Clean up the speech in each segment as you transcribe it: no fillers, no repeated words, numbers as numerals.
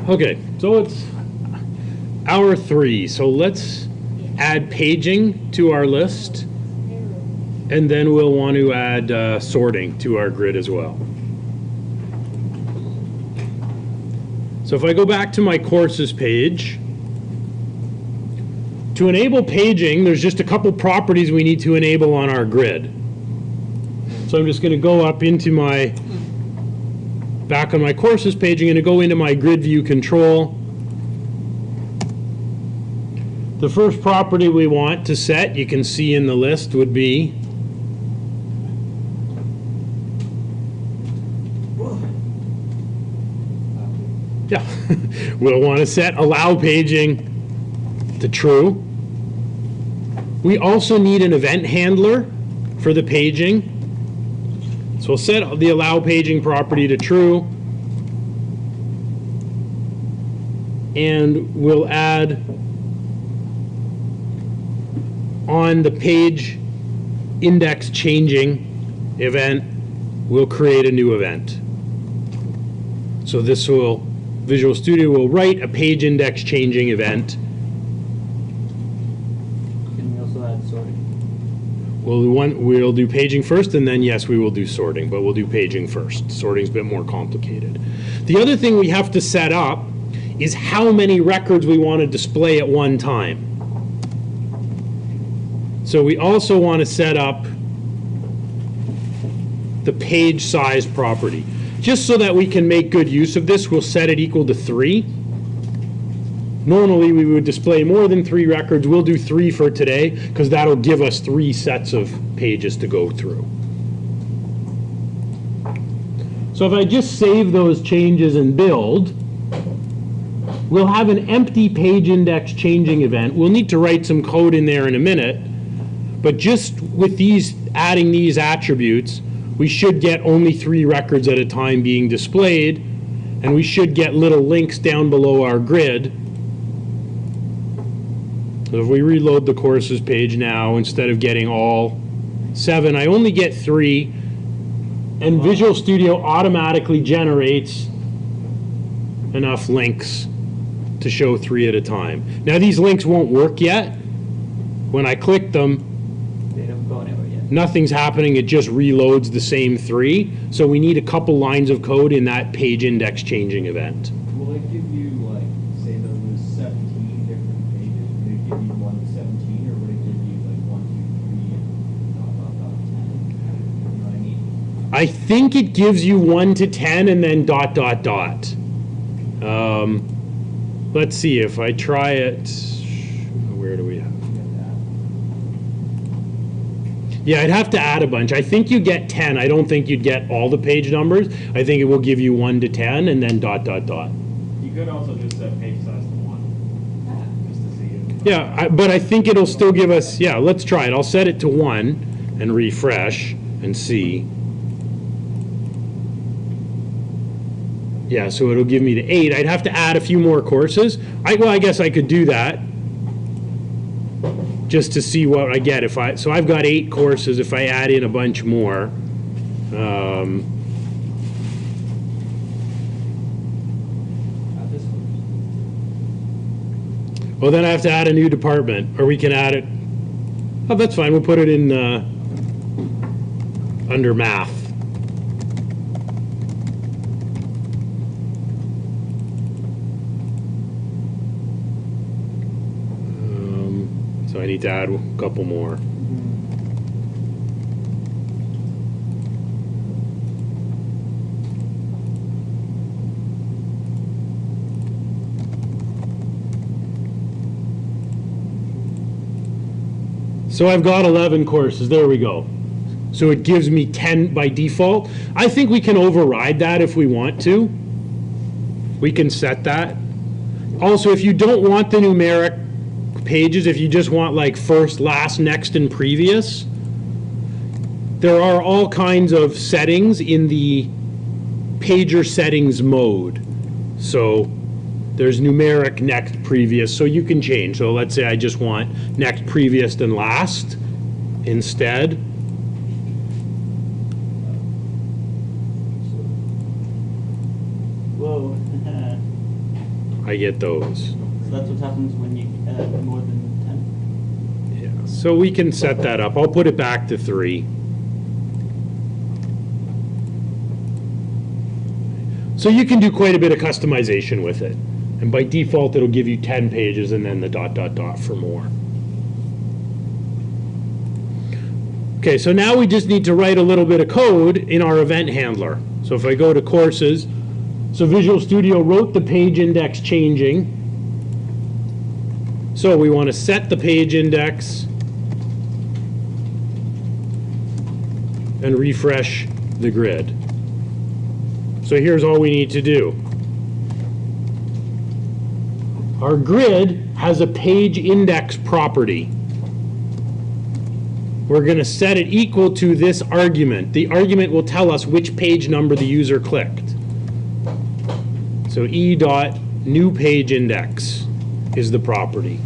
Okay, so it's hour 3. So let's add paging to our list, and then we'll want to add sorting to our grid as well. So if I go back to my courses page, to enable paging, there's just a couple properties we need to enable on our grid. So I'm just going to go up into my, back on my courses page, I'm going to go into my grid view control. The first property we want to set, you can see in the list, would be we'll want to set allow paging to true. We also need an event handler for the paging. So we'll set the allow paging property to true. And we'll add on the page index changing event, we'll create a new event. So this will, Visual Studio will write a page index changing event. Can we also add sorting? We'll do paging first, and then yes, we will do sorting, but we'll do paging first. Sorting's a bit more complicated. The other thing we have to set up is how many records we want to display at one time. So we also want to set up the page size property. Just so that we can make good use of this, we'll set it equal to 3. Normally we would display more than 3 records. We'll do 3 for today because that'll give us 3 sets of pages to go through. So if I just save those changes and build, we'll have an empty page index changing event. We'll need to write some code in there in a minute, but just with these, adding these attributes, we should get only 3 records at a time being displayed, and we should get little links down below our grid. So if we reload the courses page now, instead of getting all 7, I only get 3, and Visual Studio automatically generates enough links to show 3 at a time. Now these links won't work yet. When I click them, They don't go anywhere yet. nothing's happening, it just reloads the same 3. So we need a couple lines of code in that page index changing event. Will it give you, like, say there was 17 different pages, would it give you 1 to 17, or would it give you like 1, 2, 3, and dot, dot, dot, 10? You know what I mean? I think it gives you 1 to 10 and then dot, dot, dot. Let's see if I try it. Where do we have? Yeah, I'd have to add a bunch. I think you get 10. I don't think you'd get all the page numbers. I think it will give you 1 to 10 and then dot, dot, dot. You could also just set page size to 1, just to see it. Yeah, but I think it'll still give us, yeah, let's try it. I'll set it to 1 and refresh and see. Yeah, so it'll give me to 8. I'd have to add a few more courses. Well, I guess I could do that just to see what I get. So I've got 8 courses. If I add in a bunch more, well, then I have to add a new department, or we can add it. Oh, that's fine. We'll put it in under math. So I need to add a couple more. So I've got 11 courses. There we go. So it gives me 10 by default. I think we can override that if we want to. We can set that. Also, if you don't want the numeric pages, if you just want like first, last, next, and previous, there are all kinds of settings in the pager settings mode. So there's numeric, next, previous, so you can change. So let's say I just want next, previous, and last instead. Whoa. I get those. So that's what happens when you add more than 10. Yeah, so we can set that up. I'll put it back to 3. So you can do quite a bit of customization with it. And by default, it'll give you 10 pages and then the ... for more. Okay, so now we just need to write a little bit of code in our event handler. So if I go to courses, so Visual Studio wrote the page index changing. So we want to set the page index and refresh the grid. So here's all we need to do. Our grid has a page index property. We're going to set it equal to this argument. The argument will tell us which page number the user clicked. So e.newPageIndex is the property.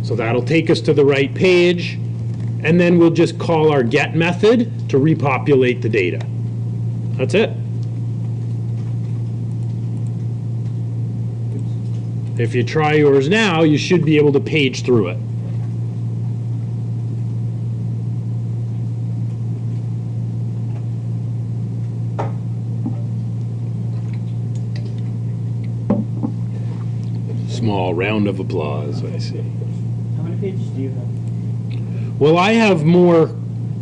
So that'll take us to the right page, and then we'll just call our get method to repopulate the data. That's it. If you try yours now, you should be able to page through it. Small round of applause, I see. How many pages do you have? Well, I have more.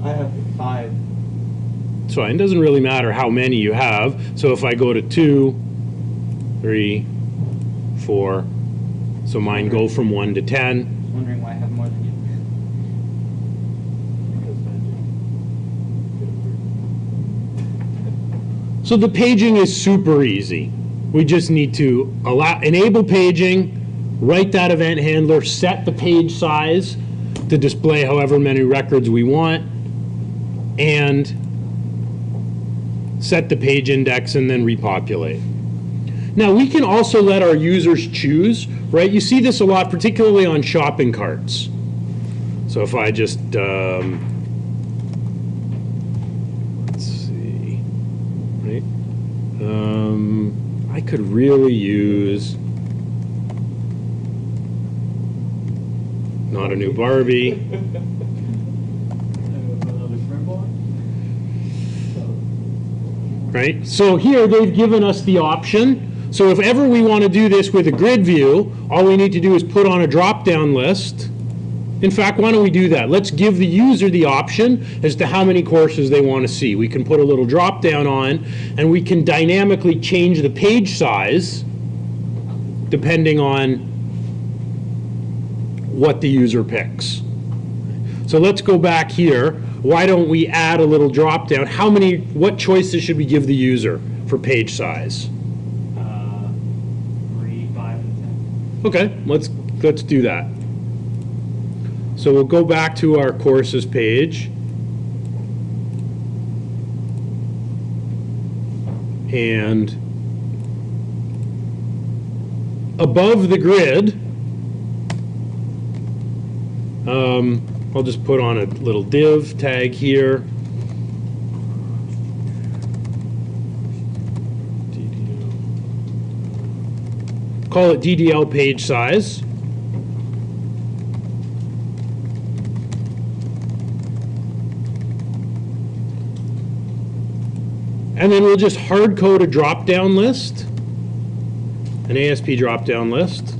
I have 5. It's fine. It doesn't really matter how many you have. So if I go to 2, 3, 4, so mine go from 1 to 10. I was wondering why I have more than you. So the paging is super easy. We just need to enable paging, write that event handler, set the page size to display however many records we want, and set the page index and then repopulate. Now we can also let our users choose, right? You see this a lot, particularly on shopping carts. So if I just, let's see, right? I could really use not a new Barbie. Right? So here they've given us the option. So if ever we want to do this with a grid view, all we need to do is put on a drop-down list. In fact, why don't we do that? Let's give the user the option as to how many courses they want to see. We can put a little drop-down on, and we can dynamically change the page size depending on what the user picks. So let's go back here. Why don't we add a little drop-down? What choices should we give the user for page size? 3, 5, and 10. Okay, let's do that. So we'll go back to our courses page. And above the grid, I'll just put on a little div tag here. Call it DDL page size. And then we'll just hard code a drop-down list, an ASP drop-down list.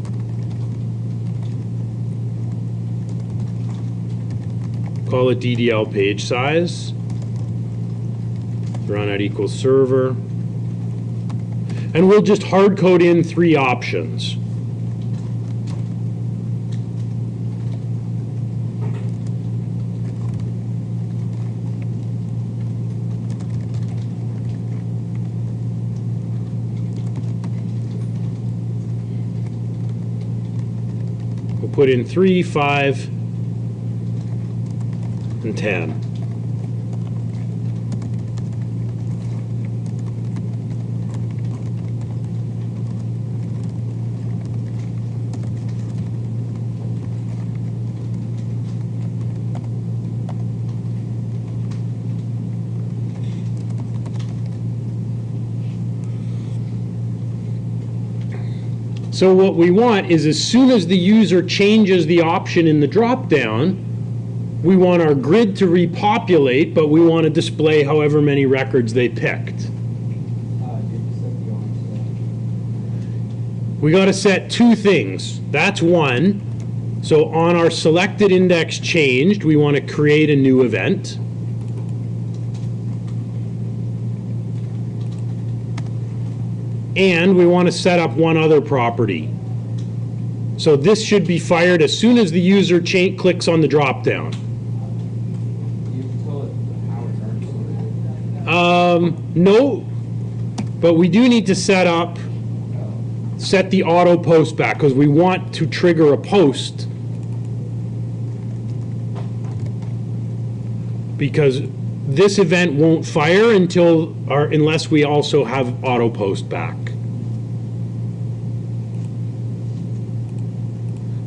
Call it DDL page size. Run at equals server. And we'll just hard code in 3 options. We'll put in 3, 5, and 10. So what we want is as soon as the user changes the option in the drop-down, we want our grid to repopulate, but we want to display however many records they picked. We got to set two things. That's one. So on our selected index changed, we want to create a new event. And we want to set up one other property. So this should be fired as soon as the user clicks on the drop-down. No, but we do need to set the auto post back because we want to trigger a post because this event won't fire unless we also have auto post back.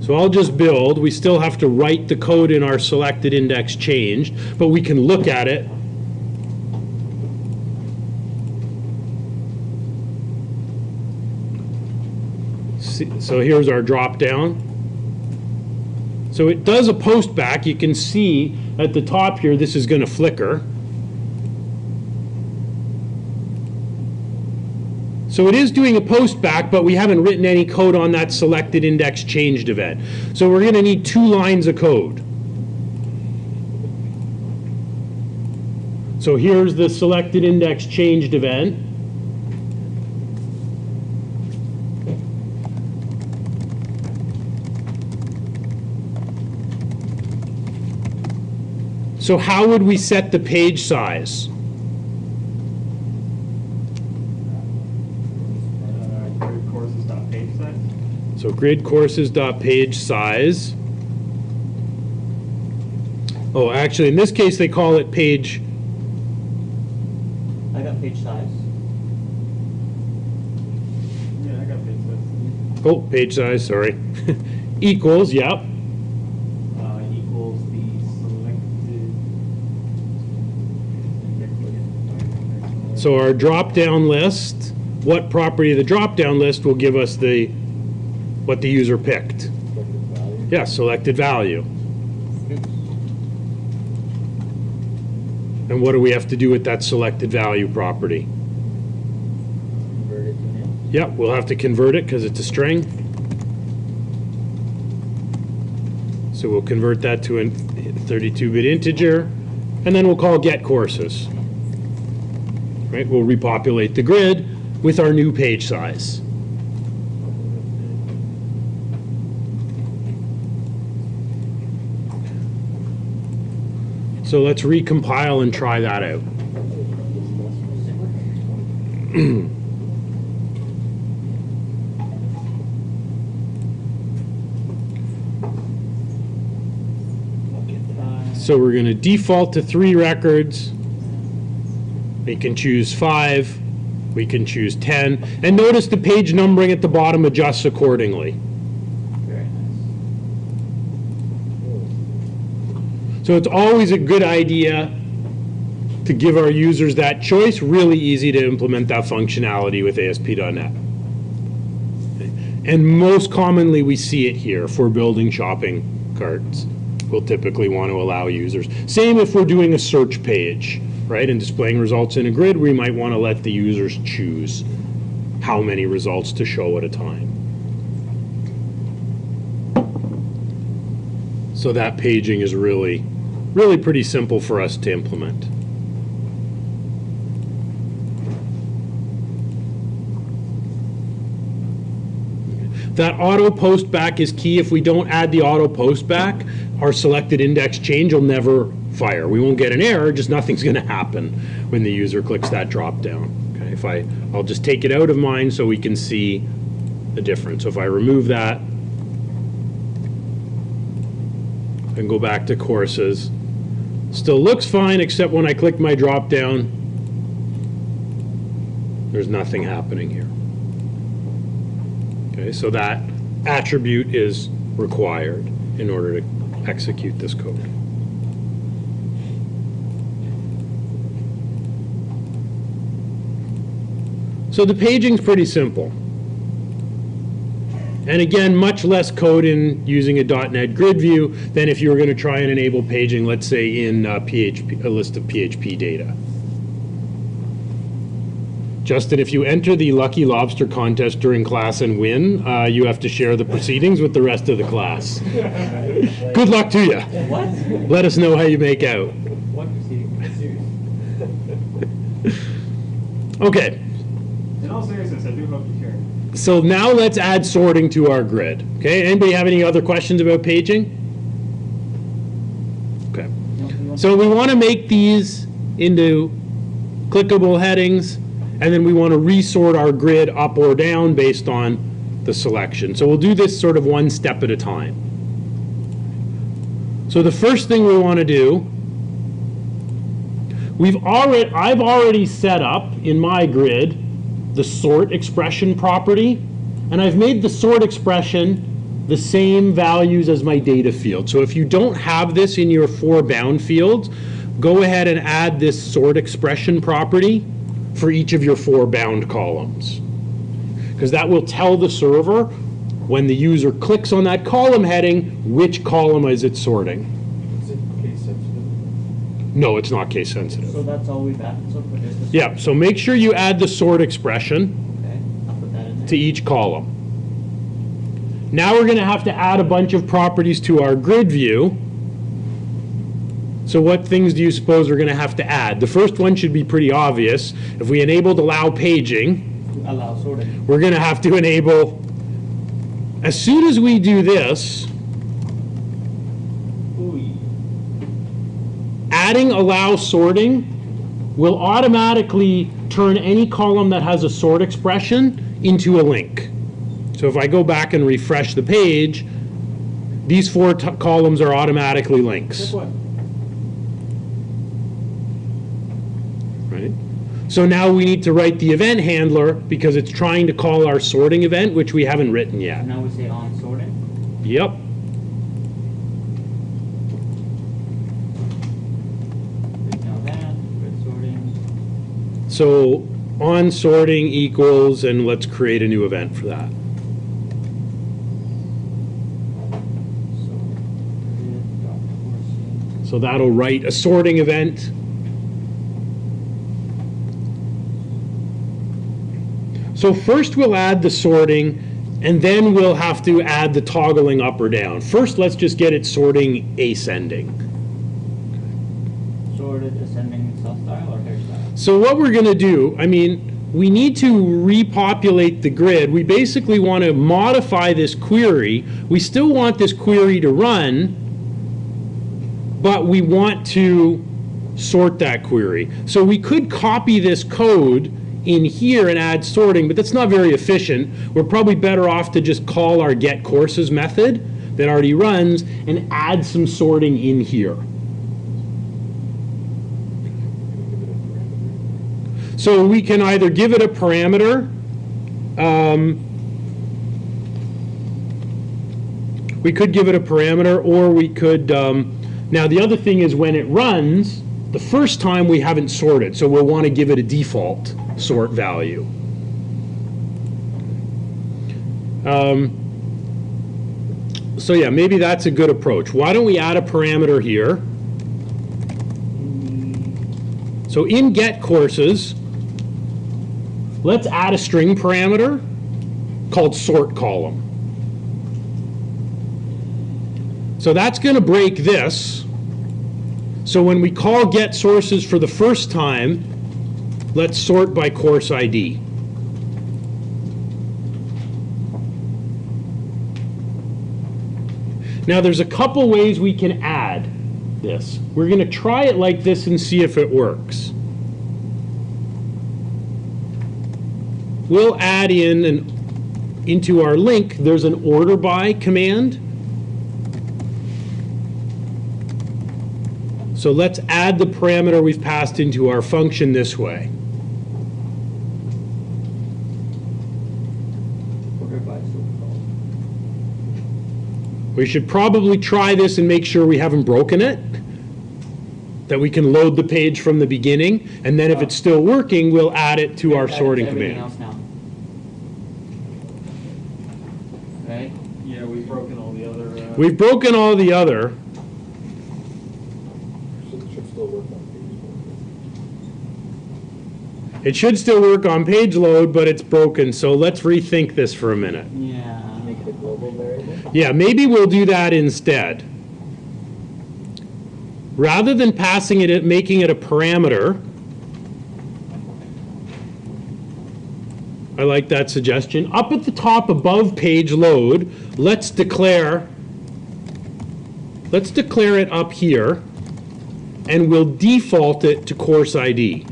So I'll just build. We still have to write the code in our selected index changed, but we can look at it. So here's our drop down. So it does a post back. You can see at the top here, this is going to flicker. So it is doing a post back, but we haven't written any code on that selected index changed event. So we're going to need 2 lines of code. So here's the selected index changed event. So how would we set the page size? Grid courses.page size. So grid courses.page size. Oh, actually, in this case, they call it page. I got page size. Yeah, I got page size. Oh, page size, sorry. Equals, yep. Equals the selected. So our drop-down list, what property of the drop-down list will give us what the user picked? Yeah, selected value. And what do we have to do with that selected value property? Convert it to an int. Yep, we'll have to convert it because it's a string. So we'll convert that to a 32-bit integer, and then we'll call get courses. Right, we'll repopulate the grid with our new page size. So let's recompile and try that out. So we're going to default to 3 records. We can choose 5. We can choose 10. And notice the page numbering at the bottom adjusts accordingly. Very nice. So it's always a good idea to give our users that choice. Really easy to implement that functionality with ASP.NET. And most commonly we see it here for building shopping carts. We'll typically want to allow users. Same if we're doing a search page, right, and displaying results in a grid, we might want to let the users choose how many results to show at a time. So that paging is really pretty simple for us to implement. That auto post back is key. If we don't add the auto post back, our selected index change will never fire. We won't get an error, just nothing's going to happen when the user clicks that drop down. Okay, I'll just take it out of mine so we can see the difference. So if I remove that and go back to courses, still looks fine except when I click my drop down, there's nothing happening here. Okay, so that attribute is required in order to execute this code. So the paging's pretty simple. And again, much less code in using a .NET grid view than if you were going to try and enable paging, let's say in PHP, a list of PHP data. Justin, if you enter the Lucky Lobster contest during class and win, you have to share the proceedings with the rest of the class. Good luck to you. What? Let us know how you make out. What proceeding? Okay, In all seriousness, I do hope you care. so now let's add sorting to our grid. Okay, anybody have any other questions about paging? Okay, so we want to make these into clickable headings, and then we want to resort our grid up or down based on the selection. So we'll do this sort of one step at a time. So the first thing we want to do, I've already set up in my grid the sort expression property, and I've made the sort expression the same values as my data field. So if you don't have this in your 4 bound fields, go ahead and add this sort expression property for each of your 4 bound columns, because that will tell the server when the user clicks on that column heading which column is it sorting. Is it case sensitive? No, it's not case sensitive. So that's all we've added, so put this. Yeah, so make sure you add the sort expression Okay, I'll put that in there. to each column. Now we're going to have to add a bunch of properties to our grid view. So what things do you suppose we're going to have to add? The first one should be pretty obvious. If we enabled allow paging, Allow sorting. we're going to have to enable, as soon as we do this, Ooh. adding allow sorting will automatically turn any column that has a sort expression into a link. So if I go back and refresh the page, these 4 columns are automatically links. What? Right? So now we need to write the event handler because it's trying to call our sorting event, which we haven't written yet. Now we say on sorting. Yep. Now that, grid sorting. So on sorting equals, and let's create a new event for that. So that'll write a sorting event. So first we'll add the sorting, and then we'll have to add the toggling up or down. First, let's just get it sorting ascending. Sorted, ascending, cell style or hairstyle? So what we're going to do, I mean, we need to repopulate the grid. We basically want to modify this query. We still want this query to run, but we want to sort that query. So we could copy this code in here and add sorting, but that's not very efficient. We're probably better off to just call our get courses method that already runs and add some sorting in here. So we can either give it a parameter, we could give it a parameter, or we could, now the other thing is when it runs, the first time we haven't sorted, so we'll want to give it a default sort value. So yeah, maybe that's a good approach. Why don't we add a parameter here? So in get courses, let's add a string parameter called sort column. So that's going to break this. So when we call get sources for the first time, let's sort by course ID. Now there's a couple ways we can add this. We're going to try it like this and see if it works. We'll add in into our link, there's an order by command. So let's add the parameter we've passed into our function this way. Order by sort column. We should probably try this and make sure we haven't broken it, that we can load the page from the beginning, and then if it's still working, we'll add it to our That is sorting everything command. else now. right? Yeah, we've broken all the other. We've broken all the other. Should still work on page It should still work on page load, but it's broken, so let's rethink this for a minute. Yeah. Make it a global variable? Yeah, maybe we'll do that instead. Rather than passing it, making it a parameter, I like that suggestion. Up at the top above page load, let's declare it up here, and we'll default it to course ID.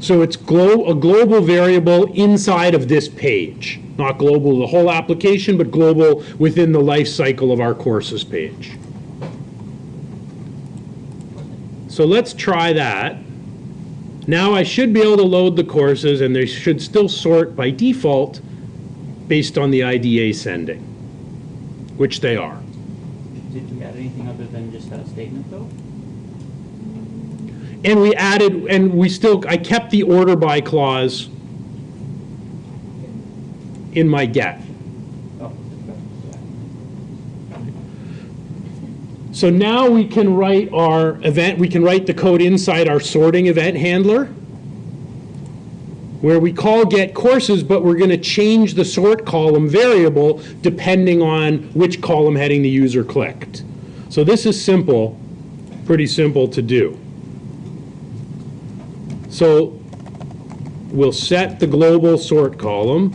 So it's a global variable inside of this page. Not global the whole application, but global within the life cycle of our courses page. So let's try that. Now I should be able to load the courses, and they should still sort by default based on the IDA sending, which they are. Did we add anything other than just that statement though? And we added, and I kept the order by clause in my get. Oh, So now we can write we can write the code inside our sorting event handler, where we call get courses, but we're going to change the sort column variable depending on which column heading the user clicked. So this is simple, pretty simple to do. So we'll set the global sort column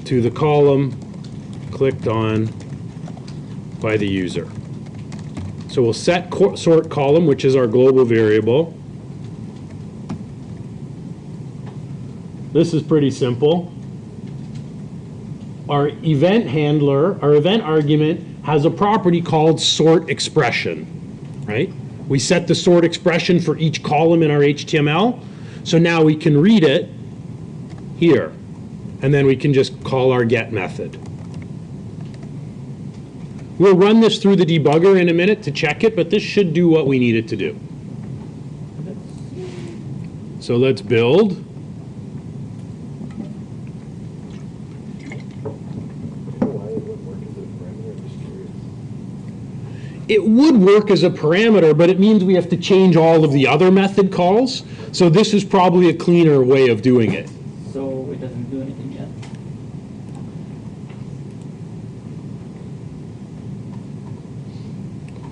to the column clicked on by the user. So we'll set sort column, which is our global variable. This is pretty simple. Our event handler, our event argument, has a property called sort expression, right? We set the sort expression for each column in our HTML, so now we can read it here, and then we can just call our get method. We'll run this through the debugger in a minute to check it, but this should do what we need it to do. So let's build. It would work as a parameter, but it means we have to change all of the other method calls. So this is probably a cleaner way of doing it. so it doesn't do anything yet?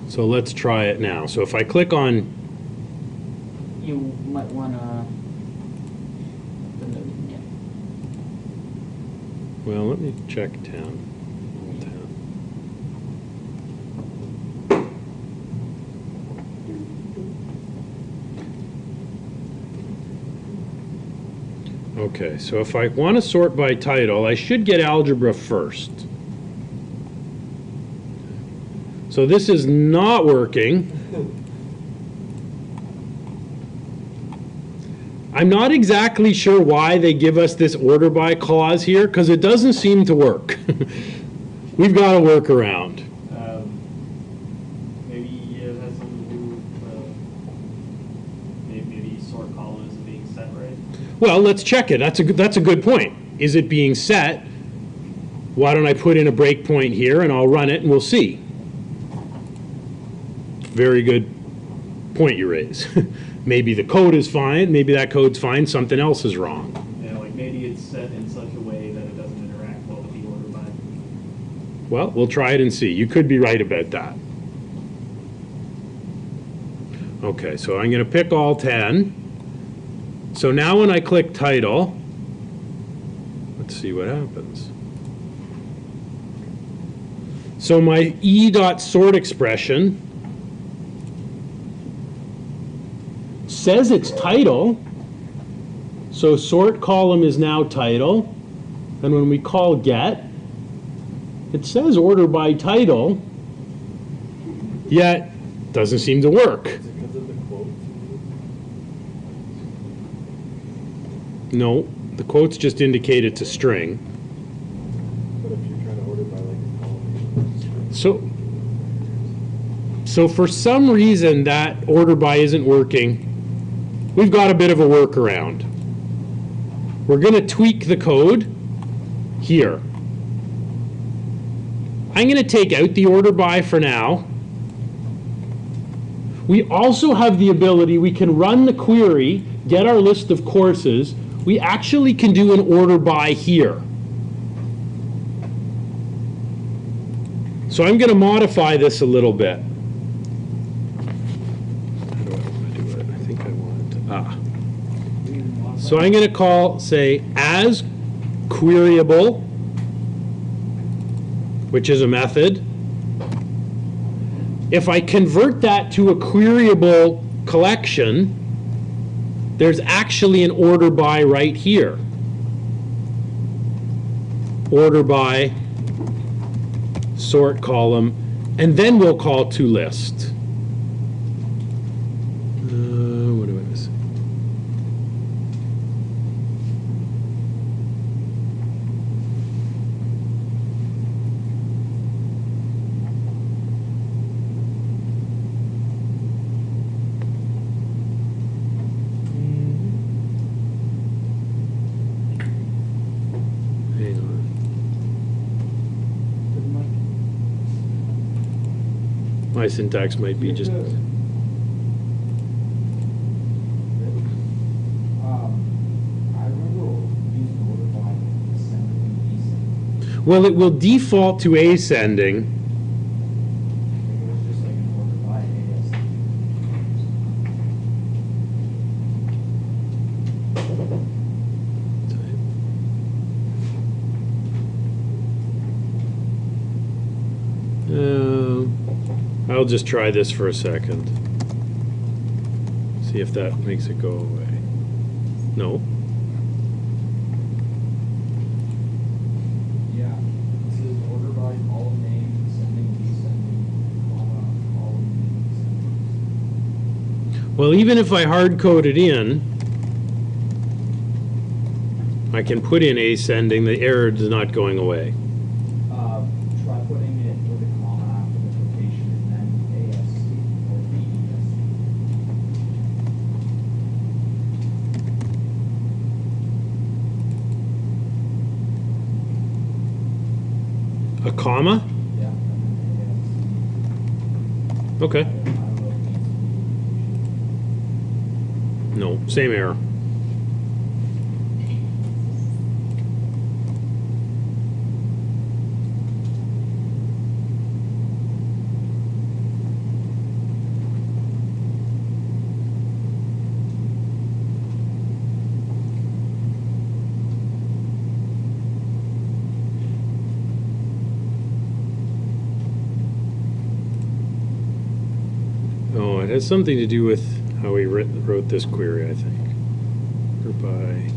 So let's try it now. So if I click on, You might wanna. well, let me check 10. Okay, so if I want to sort by title, I should get algebra first. So this is not working. I'm not exactly sure why they give us this order by clause here, because it doesn't seem to work. We've got a workaround. Maybe it has something to do with maybe sort column isn't being set right. Well, let's check it. That's a good point. Is it being set? Why don't I put in a breakpoint here and I'll run it and we'll see. Very good point you raise. Maybe the code is fine, maybe that code's fine, something else is wrong. Yeah, like maybe it's set in such a way that it doesn't interact well with the order by. Well, we'll try it and see. You could be right about that. Okay, so I'm going to pick all 10. So now when I click title, let's see what happens. So my e.sort expression says it's title, so sort column is now title, and when we call get, it says order by title, yet doesn't seem to work. Is it because of the quotes? No, the quotes just indicate it's a string. But if you're trying to order by like a column. So for some reason that order by isn't working. we've got a bit of a workaround. We're going to tweak the code here. I'm going to take out the order by for now. We also have the ability, we can run the query, get our list of courses. We actually can do an order by here. So I'm going to modify this a little bit. How do I want to do it? I think I want to, So I'm going to call, say, as queryable, which is a method. If I convert that to a queryable collection, there's actually an order by right here. Order by, sort column, and then we'll call toList. What do I miss? Hang on. My syntax might be just. I remember using order by ascending and descending. Well, it will default to ascending. It was just like an order by I'll just try this for a second. See if that makes it go away. No. Yeah, it says order by column name, ascending, descending, comma, column name, ascending. Well, even if I hard code it in, I can put in ascending, the error is not going away. Try putting it with a comma after the quotation and then ASC or BESC. A comma? Yeah, and then Okay. ASC. I don't know if it needs to be No, same error. Oh, it has something to do with how we wrote this query, I think. Or by.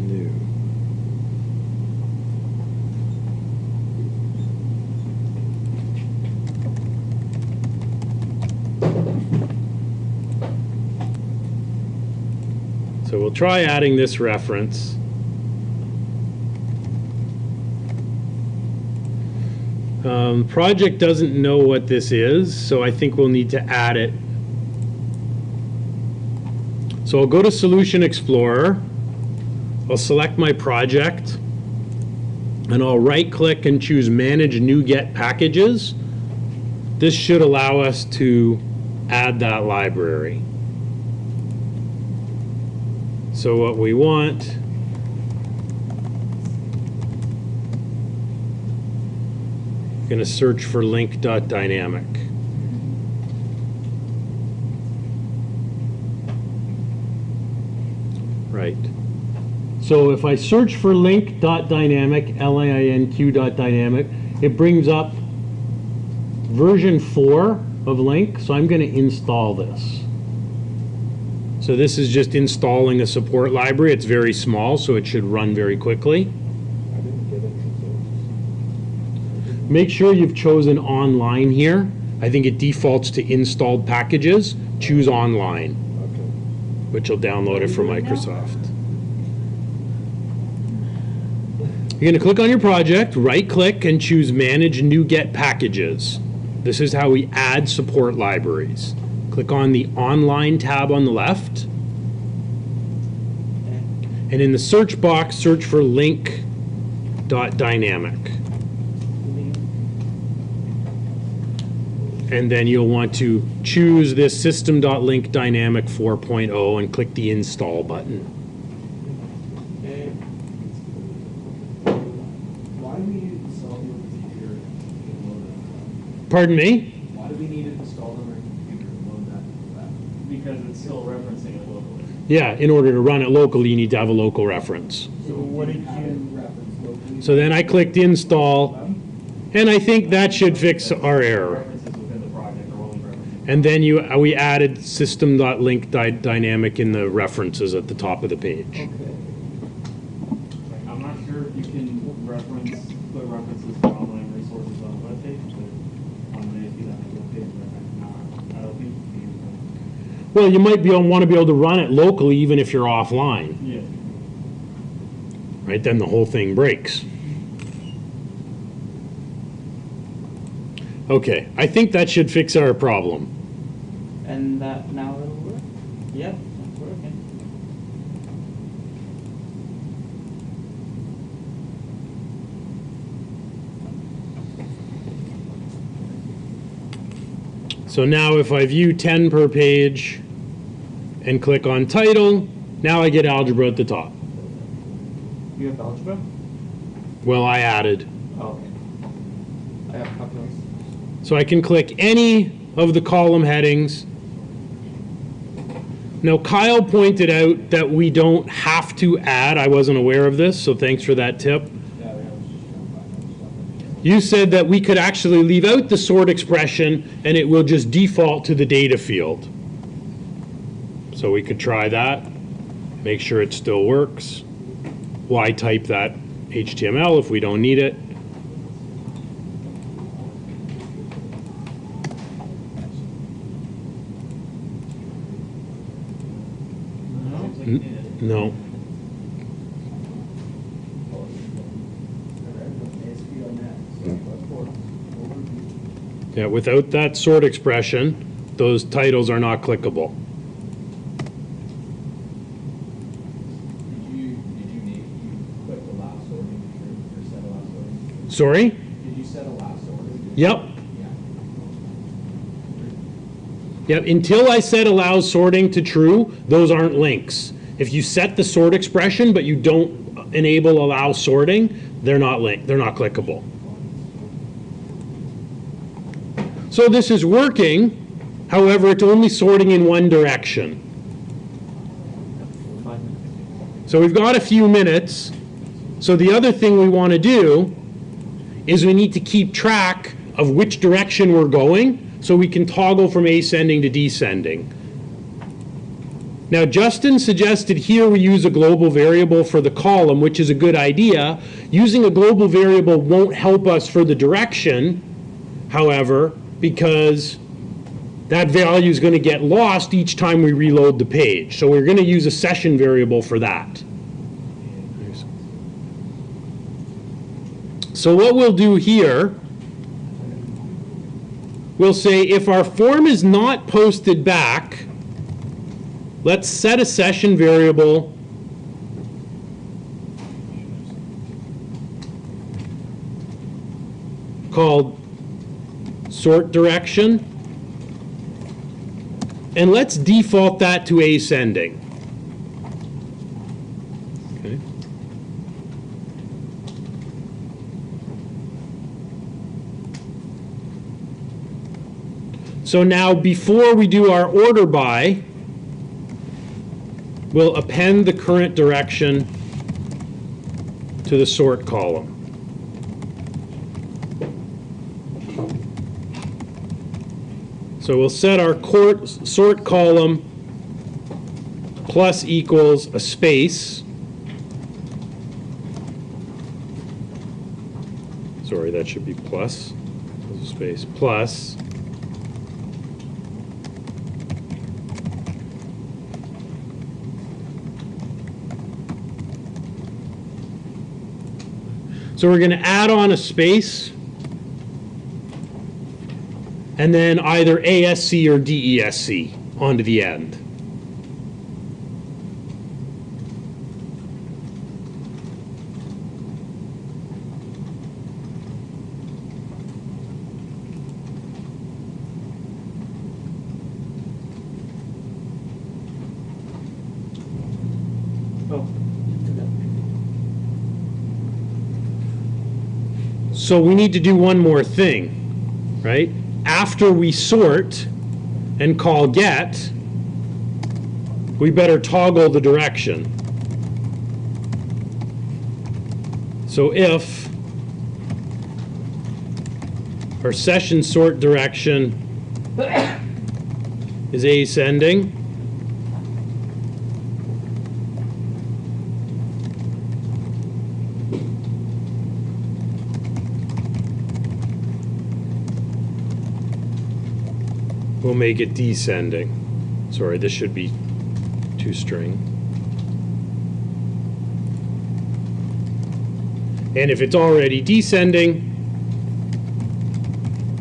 New. So we'll try adding this reference. Project doesn't know what this is, so I think we'll need to add it. So I'll go to Solution Explorer. I'll select my project, and I'll right-click and choose Manage New Get Packages. This should allow us to add that library. So what we want going to search for link.dynamic. Right. So if I search for link.dynamic, L-I-N-Q.dynamic, it brings up version 4 of Link, so I'm going to install this. So this is just installing a support library. It's very small, so it should run very quickly. I didn't get it. Make sure you've chosen online here. I think it defaults to installed packages. Choose online, Okay. which will download it from Microsoft. You're going to click on your project, right-click, and choose Manage NuGet Packages. This is how we add support libraries. Click on the Online tab on the left, and in the search box, search for link.dynamic. And then you'll want to choose this system.link dynamic 4.0 and click the install button. Why do we need to install them on the computer and load that? Pardon me? Why do we need to install them on our computer and load that? Because it's still referencing it locally. Yeah, in order to run it locally, you need to have a local reference. So what did Have you, it referenced locally? So then I clicked install, and I think that should fix our error. References within the project are only referencing. And then we added system.link dynamic in the references at the top of the page. Okay. I'm not sure if you can put references to online resources on a web page, but on an ASP that web page, but I don't think you can. Well, you might want to be able to run it locally even if you're offline, Yeah. right? Then the whole thing breaks. Okay, I think that should fix our problem. and that now it'll work? Yep, it's working. So now if I view 10 per page and click on title, now I get algebra at the top. You have algebra? Well, I added. Oh, okay. I have calculus. So I can click any of the column headings. Now, Kyle pointed out that we don't have to add. I wasn't aware of this, so thanks for that tip. Yeah, I was just trying to find out stuff. You said that we could actually leave out the sort expression and it will just default to the data field. So we could try that, make sure it still works. Why type that HTML if we don't need it? Seems like you need it. No. Yeah, without that sort expression, those titles are not clickable. Did you click allow sorting or set allow sorting? Sorry? Did you set allow sorting? Yep. Yeah. Yep, until I set allow sorting to true, those aren't links. If you set the sort expression, but you don't enable allow sorting, they're not clickable. So this is working, however, it's only sorting in one direction. 5 minutes. So we've got a few minutes. So the other thing we want to do is we need to keep track of which direction we're going so we can toggle from ascending to descending. Now, Justin suggested here we use a global variable for the column, which is a good idea. Using a global variable won't help us for the direction, however, because that value is going to get lost each time we reload the page. So we're going to use a session variable for that. So what we'll do here, we'll say if our form is not posted back, let's set a session variable called sort direction, and let's default that to ascending. Okay. So now before we do our order by, will append the current direction to the sort column. So we'll set our sort column plus equals a space. Sorry, that should be plus. Space plus. So we're going to add on a space and then either ASC or DESC onto the end. So we need to do one more thing, right? After we sort and call get, we better toggle the direction. So if our session sort direction is ascending, we'll make it descending. Sorry, this should be two string. And if it's already descending,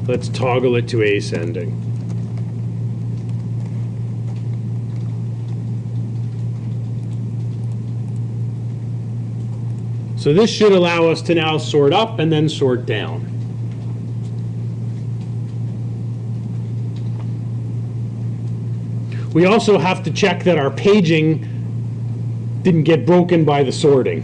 let's toggle it to ascending. So this should allow us to now sort up and then sort down. We also have to check that our paging didn't get broken by the sorting.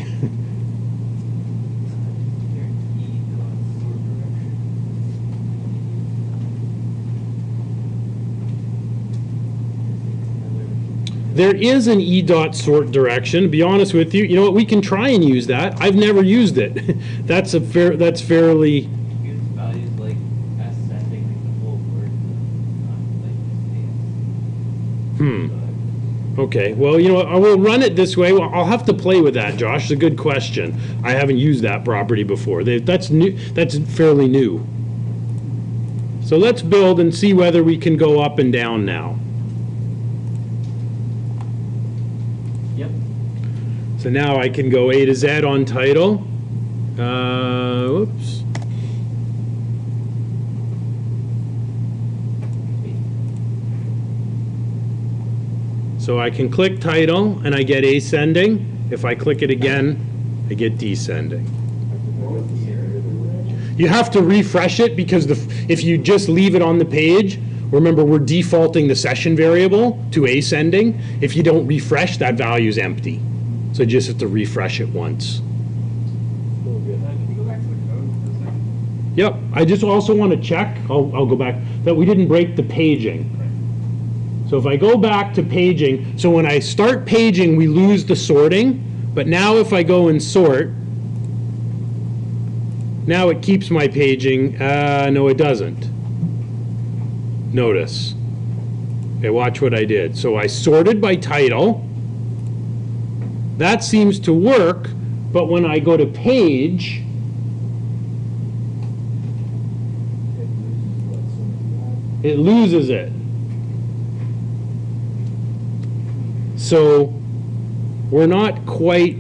There is an E dot sort direction. To be honest with you, you know what? We can try and use that. I've never used it. That's fairly. Use values like ascending, like the whole word, not like the Okay. Well, you know what? I will run it this way. Well, I'll have to play with that, Josh. It's a good question. I haven't used that property before. That's new. That's fairly new. So let's build and see whether we can go up and down now. Yep. So now I can go A to Z on title. Whoops. So I can click title and I get ascending. If I click it again, I get descending. You have to refresh it because if you just leave it on the page, remember we're defaulting the session variable to ascending. If you don't refresh, that value is empty. So you just have to refresh it once. Can you go back to the code for a second? Yep, I just also want to check, I'll go back, that we didn't break the paging. So if I go back to paging, so when I start paging, we lose the sorting, but now if I go and sort, now it keeps my paging. No, it doesn't. Notice. Okay, watch what I did. So I sorted by title. That seems to work, but when I go to page, it loses it. So we're not quite,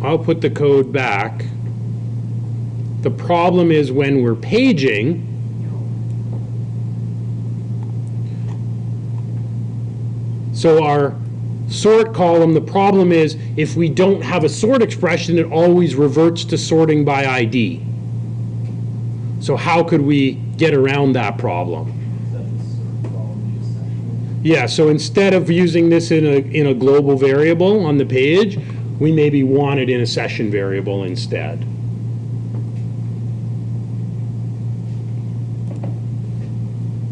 I'll put the code back. The problem is when we're paging, so our sort column, the problem is if we don't have a sort expression, it always reverts to sorting by ID. So how could we get around that problem? Yeah, so instead of using this in a global variable on the page, we maybe want it in a session variable instead.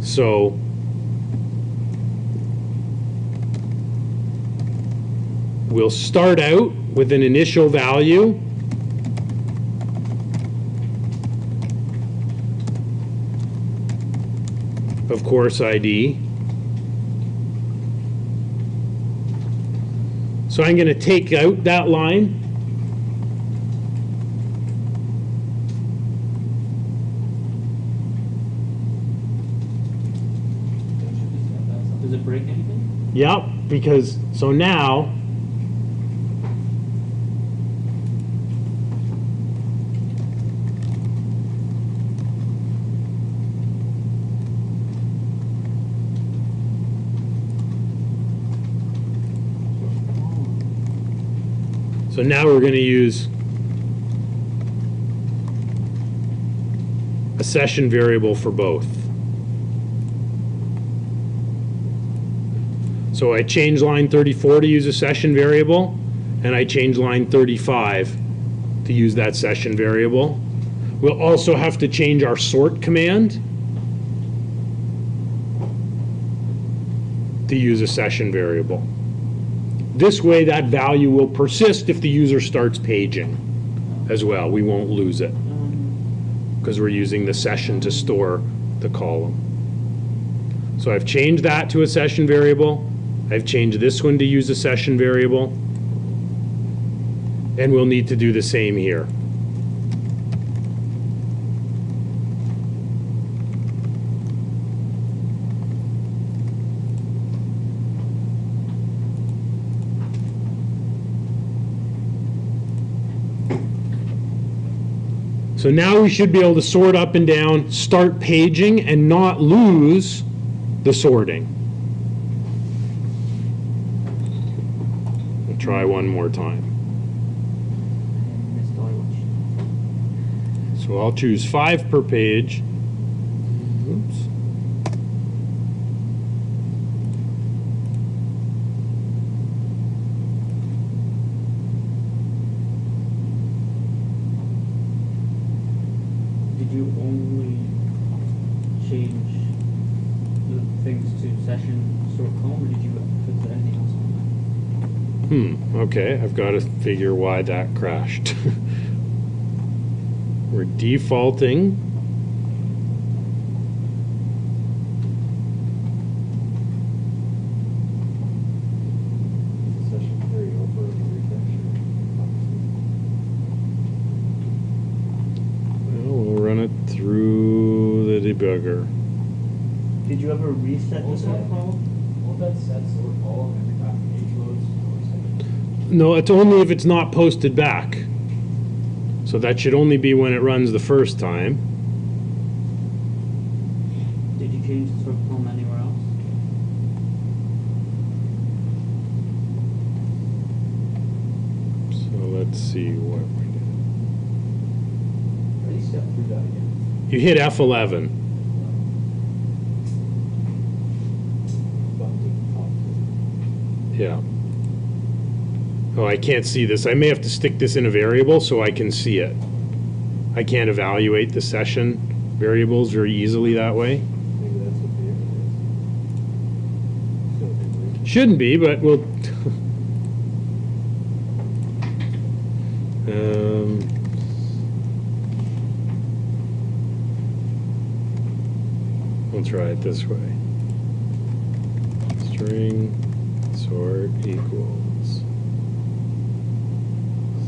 So we'll start out with an initial value of course ID. So I'm going to take out that line. Does it break anything? Yep, because, so now, we're going to use a session variable for both. So I change line 34 to use a session variable, and I change line 35 to use that session variable. We'll also have to change our sort command to use a session variable. This way that value will persist if the user starts paging as well. We won't lose it because we're using the session to store the column. So I've changed that to a session variable. I've changed this one to use a session variable. And we'll need to do the same here. So now we should be able to sort up and down, start paging, and not lose the sorting. We'll try one more time. So I'll choose 5 per page. Oops. Did you only change the things to session sort column, or did you put anything else on Okay, I've got to figure why that crashed. We're defaulting. We'll run it through the debugger. that? Did you ever reset the sort column? Won't that set sort column every time the page loads? No, it's only if it's not posted back. So that should only be when it runs the first time. Did you change the sort column anywhere else? So let's see what we did. How do you step through that again? You hit F11. Yeah. Oh, I can't see this. I may have to stick this in a variable so I can see it. I can't evaluate the session variables very easily that way. Maybe that's what the error is. Shouldn't be, but we'll... we'll try it this way. String sort equals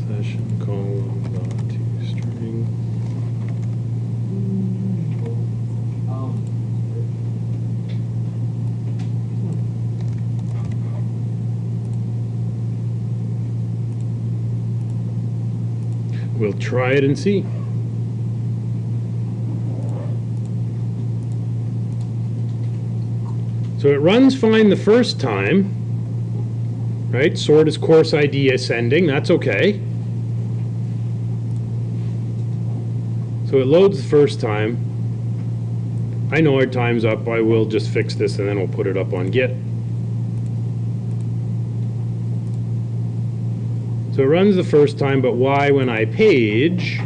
session column dot to string. We'll try it and see. So it runs fine the first time, right? Sort is course ID ascending, that's okay. So it loads the first time. I know our time's up, I will just fix this and then we'll put it up on Git. So it runs the first time, but why when I page,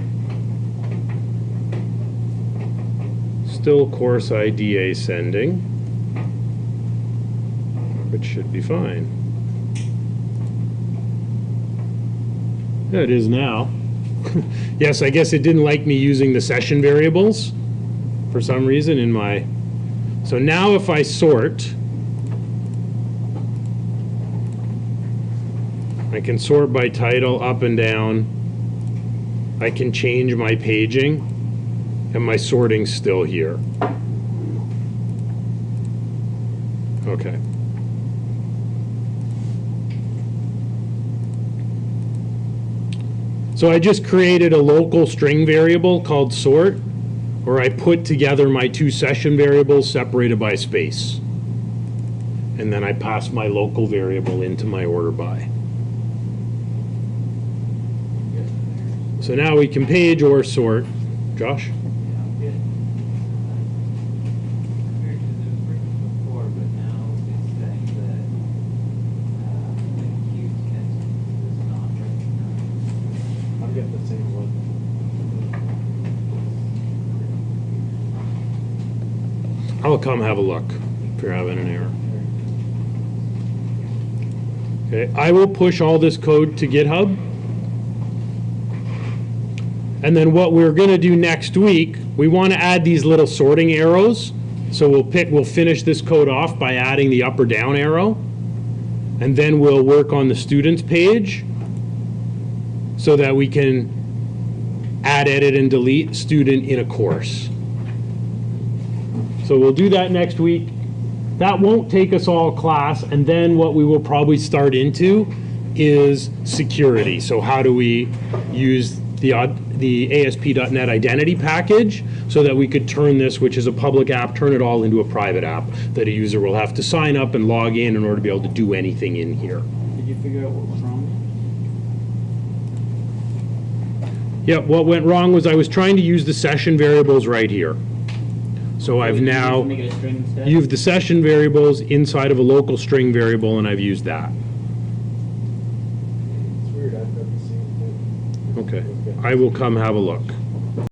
still course ID ascending, which should be fine. Yeah, it is now. Yes, I guess it didn't like me using the session variables for some reason in my, so now if I sort, I can sort by title up and down. I can change my paging, and my sorting's still here. Okay. So I just created a local string variable called sort, where I put together my two session variables separated by space. And then I pass my local variable into my order by. So now we can page or sort. Josh? Yeah, I'm good. Weird, 'cause it was working before, but now it's saying that the queue test is not recognized. I'm getting the same one. I'll come have a look if you're having an error. Okay, I will push all this code to GitHub. And then what we're going to do next week, we want to add these little sorting arrows. So we'll finish this code off by adding the up or down arrow. And then we'll work on the students page so that we can add, edit, and delete student in a course. So we'll do that next week. That won't take us all class. And then what we will probably start into is security. So how do we use the ASP.NET Identity package so that we could turn this, which is a public app, turn it all into a private app that a user will have to sign up and log in order to be able to do anything in here. Did you figure out what was wrong? Yep, what went wrong was I was trying to use the session variables right here. So I've Did you now make it a string instead? used the session variables inside of a local string variable, and I've used that. It's weird, I've done the same thing. Okay, I will come have a look.